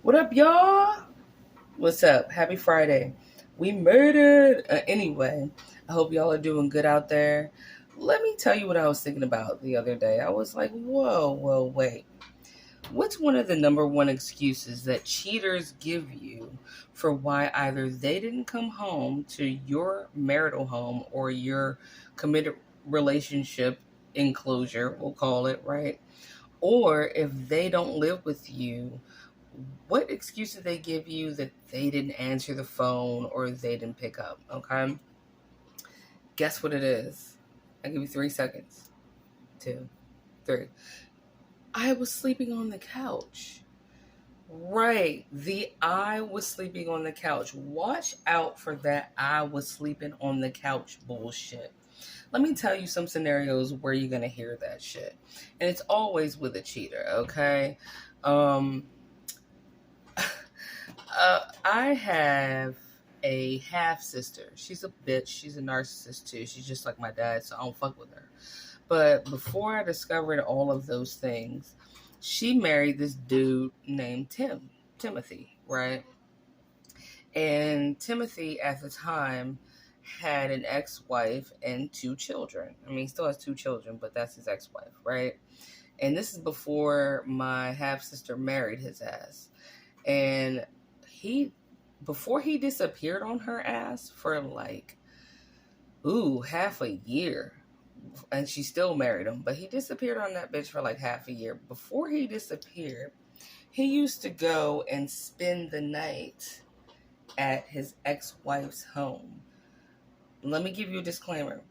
What up, y'all? What's up? Happy Friday. We made it. Anyway, I hope y'all are doing good out there. Let me tell you what I was thinking about the other day. I was like, whoa, wait. What's one of the number one excuses that cheaters give you for why either they didn't come home to your marital home or your committed relationship enclosure, we'll call it, right? Or if they don't live with you, what excuse did they give you that they didn't answer the phone or they didn't pick up? Okay. Guess what it is? I'll give you 3 seconds. Two, three. I was sleeping on the couch. Right. I was sleeping on the couch. Watch out for that I was sleeping on the couch bullshit. Let me tell you some scenarios where you're going to hear that shit. And it's always with a cheater, okay? Um, I have a half sister. She's a bitch. She's a narcissist too. She's just like my dad, so I don't fuck with her. But before I discovered all of those things, she married this dude named Timothy, right? And Timothy at the time had an ex-wife and two children. I mean, he still has two children, but that's his ex-wife, right? And this is before my half sister married his ass. And he before he disappeared on her ass for like half a year, and she still married him, but he disappeared on that bitch for like half a year. Before he disappeared, he used to go and spend the night at his ex-wife's home. Let me give you a disclaimer.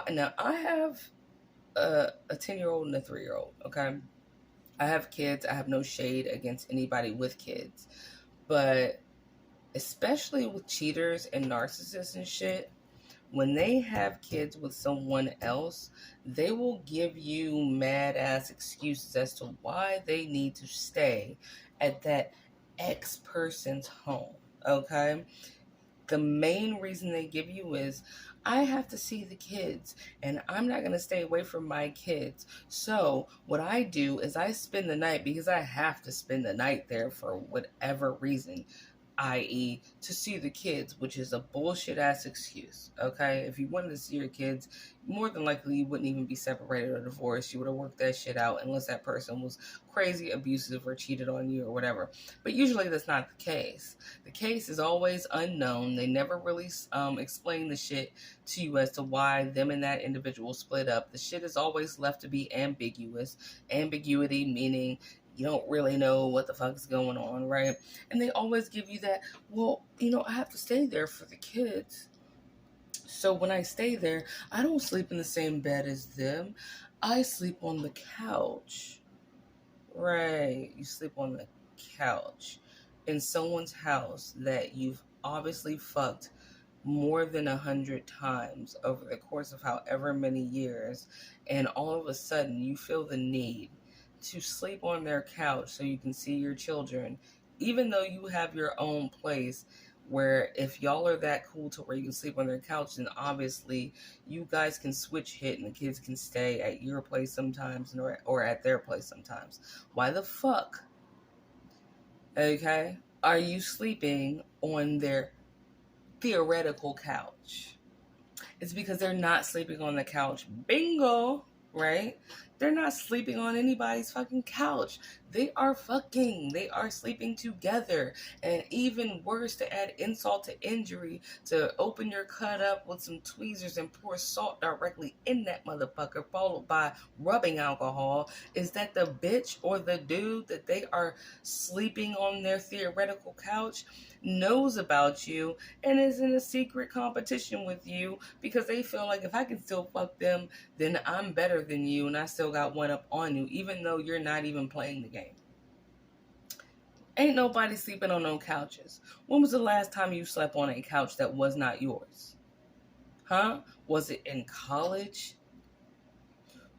Now I have a 10-year-old and a 3-year-old, okay? I have kids. I have no shade against anybody with kids, but especially with cheaters and narcissists and shit, when they have kids with someone else, they will give you mad ass excuses as to why they need to stay at that ex person's home. Okay? The main reason they give you is, I have to see the kids and I'm not going to stay away from my kids. So what I do is I spend the night because I have to spend the night there for whatever reason, i.e. to see the kids, which is a bullshit ass excuse. Okay, if you wanted to see your kids, more than likely you wouldn't even be separated or divorced. You would have worked that shit out, unless that person was crazy abusive or cheated on you or whatever. But usually that's not the case. The case is always unknown. They never really explain the shit to you as to why them and that individual split up. The shit is always left to be ambiguous. Ambiguity meaning you don't really know what the fuck is going on, right? And they always give you that, well, I have to stay there for the kids. So when I stay there, I don't sleep in the same bed as them. I sleep on the couch. Right. You sleep on the couch in someone's house that you've obviously fucked more than 100 times over the course of however many years. And all of a sudden you feel the need to sleep on their couch so you can see your children, even though you have your own place where if y'all are that cool to where you can sleep on their couch, then obviously you guys can switch hit and the kids can stay at your place sometimes or at their place sometimes. Why the fuck, okay, are you sleeping on their theoretical couch? It's because they're not sleeping on the couch. Bingo, right? They're not sleeping on anybody's fucking couch. They are fucking. They are sleeping together. And even worse, to add insult to injury, to open your cut up with some tweezers and pour salt directly in that motherfucker, followed by rubbing alcohol, is that the bitch or the dude that they are sleeping on their theoretical couch knows about you and is in a secret competition with you because they feel like if I can still fuck them, then I'm better than you and I still got one up on you, even though you're not even playing the game. Ain't nobody sleeping on no couches. When was the last time you slept on a couch that was not yours? Huh? Was it in college?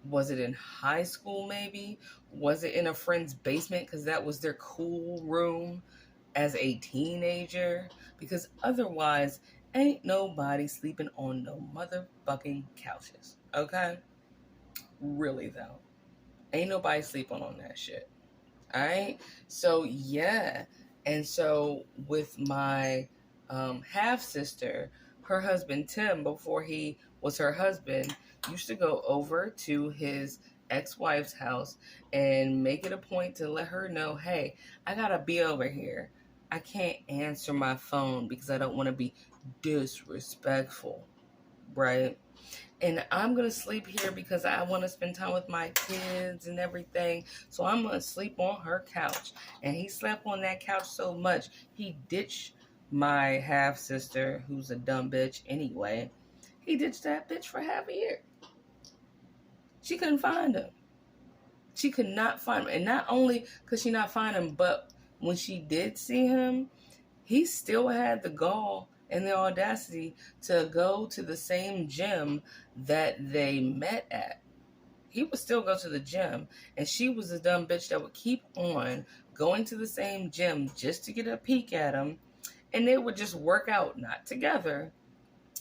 Was it in high school maybe? Was it in a friend's basement because that was their cool room as a teenager? Because otherwise, ain't nobody sleeping on no motherfucking couches. Okay? Really though. Ain't nobody sleeping on that shit. All right. So yeah, and so with my half sister, her husband Tim, before he was her husband, used to go over to his ex-wife's house and make it a point to let her know, hey, I gotta be over here. I can't answer my phone because I don't want to be disrespectful, right? And I'm gonna sleep here because I want to spend time with my kids and everything. So I'm gonna sleep on her couch. And he slept on that couch so much he ditched my half sister, who's a dumb bitch anyway. He ditched that bitch for half a year. She couldn't find him. She could not find him, and not only could she not find him, but when she did see him, he still had the gall and the audacity to go to the same gym that they met at. He would still go to the gym, and she was a dumb bitch that would keep on going to the same gym just to get a peek at him, and they would just work out, not together.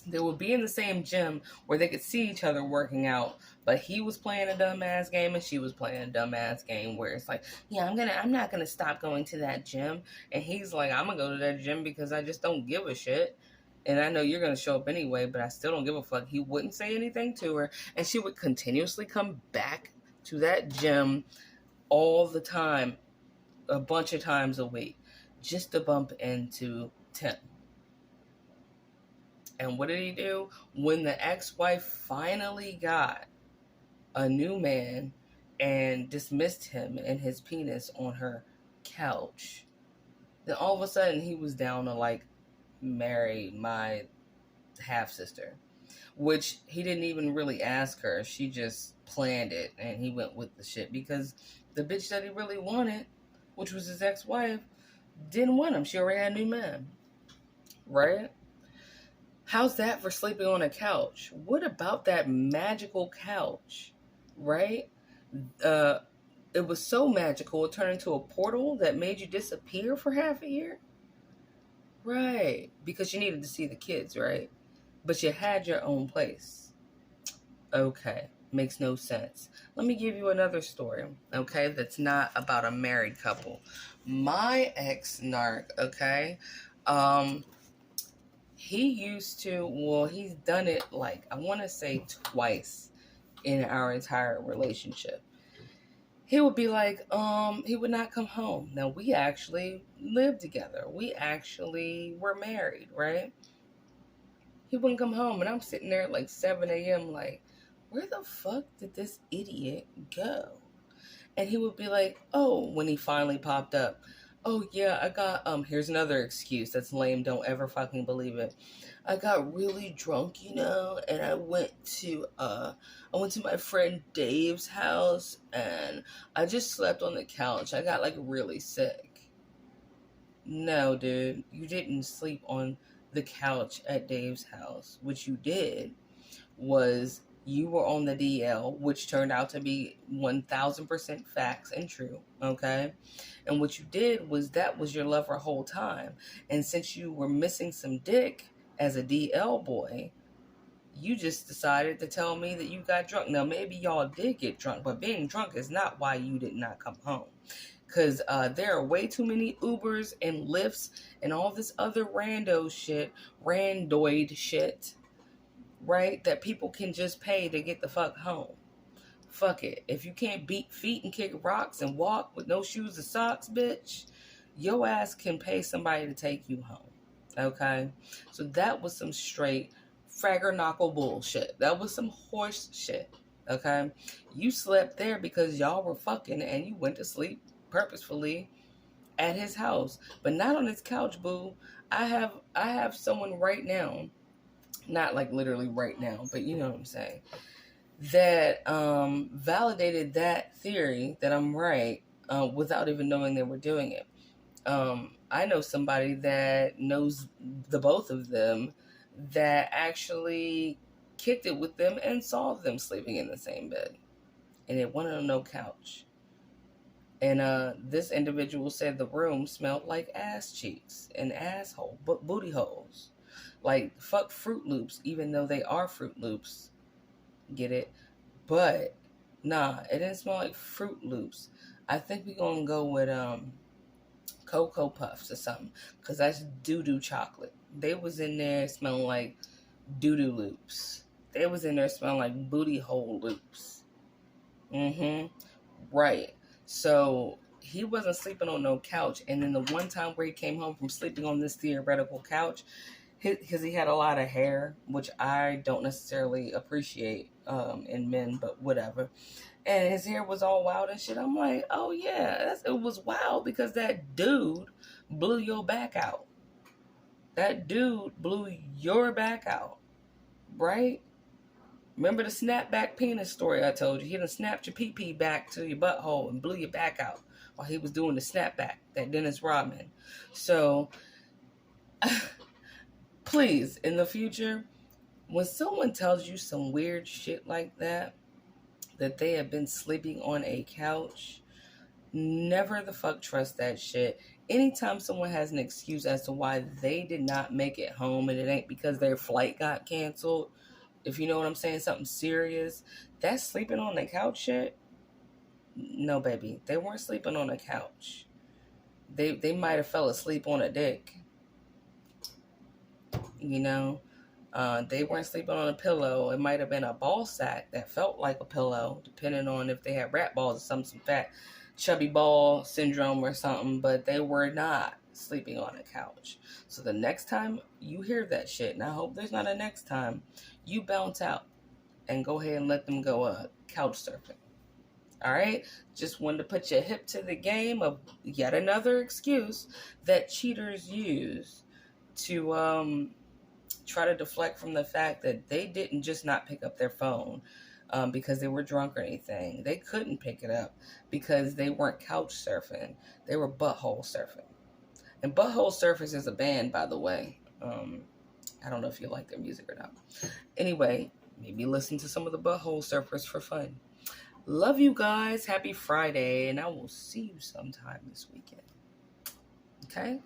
They would be in the same gym where they could see each other working out, but he was playing a dumbass game and she was playing a dumbass game where it's like, yeah, I'm not gonna stop going to that gym, and he's like, I'm gonna go to that gym because I just don't give a shit, and I know you're gonna show up anyway, but I still don't give a fuck. He wouldn't say anything to her, and she would continuously come back to that gym all the time, a bunch of times a week, just to bump into Tim. And what did he do? When the ex-wife finally got a new man and dismissed him and his penis on her couch, then all of a sudden he was down to like marry my half-sister, which he didn't even really ask her. She just planned it and he went with the shit because the bitch that he really wanted, which was his ex-wife, didn't want him. She already had a new man. Right? How's that for sleeping on a couch? What about that magical couch, right? It was so magical, it turned into a portal that made you disappear for half a year? Right, because you needed to see the kids, right? But you had your own place. Okay, makes no sense. Let me give you another story, okay, that's not about a married couple. My ex-narc, okay, he used to, well, he's done it like, I want to say twice in our entire relationship. He would be like, he would not come home. Now, we actually lived together. We actually were married, right? He wouldn't come home, and I'm sitting there at like 7 a.m. like, where the fuck did this idiot go? And he would be like, oh, when he finally popped up, oh yeah, I got, here's another excuse that's lame, don't ever fucking believe it. I got really drunk, and I went to my friend Dave's house, and I just slept on the couch. I got like really sick. No, dude, you didn't sleep on the couch at Dave's house. What you did was you were on the DL, which turned out to be 1000% facts and true, okay? And what you did was that was your lover whole time. And since you were missing some dick as a DL boy, you just decided to tell me that you got drunk. Now, maybe y'all did get drunk, but being drunk is not why you did not come home. Because there are way too many Ubers and Lyfts and all this other randoid shit, right, that people can just pay to get the fuck home. Fuck it. If you can't beat feet and kick rocks and walk with no shoes or socks, bitch, your ass can pay somebody to take you home. Okay? So that was some straight fragger knuckle bullshit. That was some horse shit. Okay? You slept there because y'all were fucking and you went to sleep purposefully at his house. But not on his couch, boo. I have someone right now, not like literally right now, but you know what I'm saying, that validated that theory that I'm right without even knowing they were doing it. I know somebody that knows the both of them that actually kicked it with them and saw them sleeping in the same bed. And it wasn't on no couch. And this individual said the room smelled like ass cheeks and asshole, booty holes. Like, fuck Fruit Loops, even though they are Fruit Loops. Get it? But, nah, it didn't smell like Fruit Loops. I think we're gonna go with Cocoa Puffs or something, because that's doo-doo chocolate. They was in there smelling like doo-doo loops. They was in there smelling like booty hole loops. Mm-hmm. Right. So he wasn't sleeping on no couch. And then the one time where he came home from sleeping on this theoretical couch, because he had a lot of hair, which I don't necessarily appreciate in men, but whatever. And his hair was all wild and shit. I'm like, oh yeah, it was wild because that dude blew your back out. That dude blew your back out, right? Remember the snapback penis story I told you? He done snapped your pee-pee back to your butthole and blew your back out while he was doing the snapback, that Dennis Rodman. So, please, in the future, when someone tells you some weird shit like that they have been sleeping on a couch, never the fuck trust that shit. Anytime someone has an excuse as to why they did not make it home and it ain't because their flight got canceled, if you know what I'm saying, something serious, that's sleeping on the couch shit. No, baby, they weren't sleeping on a couch. They might have fell asleep on a dick. You know, they weren't sleeping on a pillow. It might have been a ball sack that felt like a pillow, depending on if they had rat balls or some fat chubby ball syndrome or something, but they were not sleeping on a couch. So the next time you hear that shit, and I hope there's not a next time, you bounce out and go ahead and let them go couch surfing. All right? Just wanted to put your hip to the game of yet another excuse that cheaters use to try to deflect from the fact that they didn't just not pick up their phone because they were drunk or anything. They couldn't pick it up because they weren't couch surfing. They were butthole surfing. And Butthole Surfers is a band, by the way. I don't know if you like their music or not. Anyway, maybe listen to some of the Butthole Surfers for fun. Love you guys. Happy Friday. And I will see you sometime this weekend. Okay?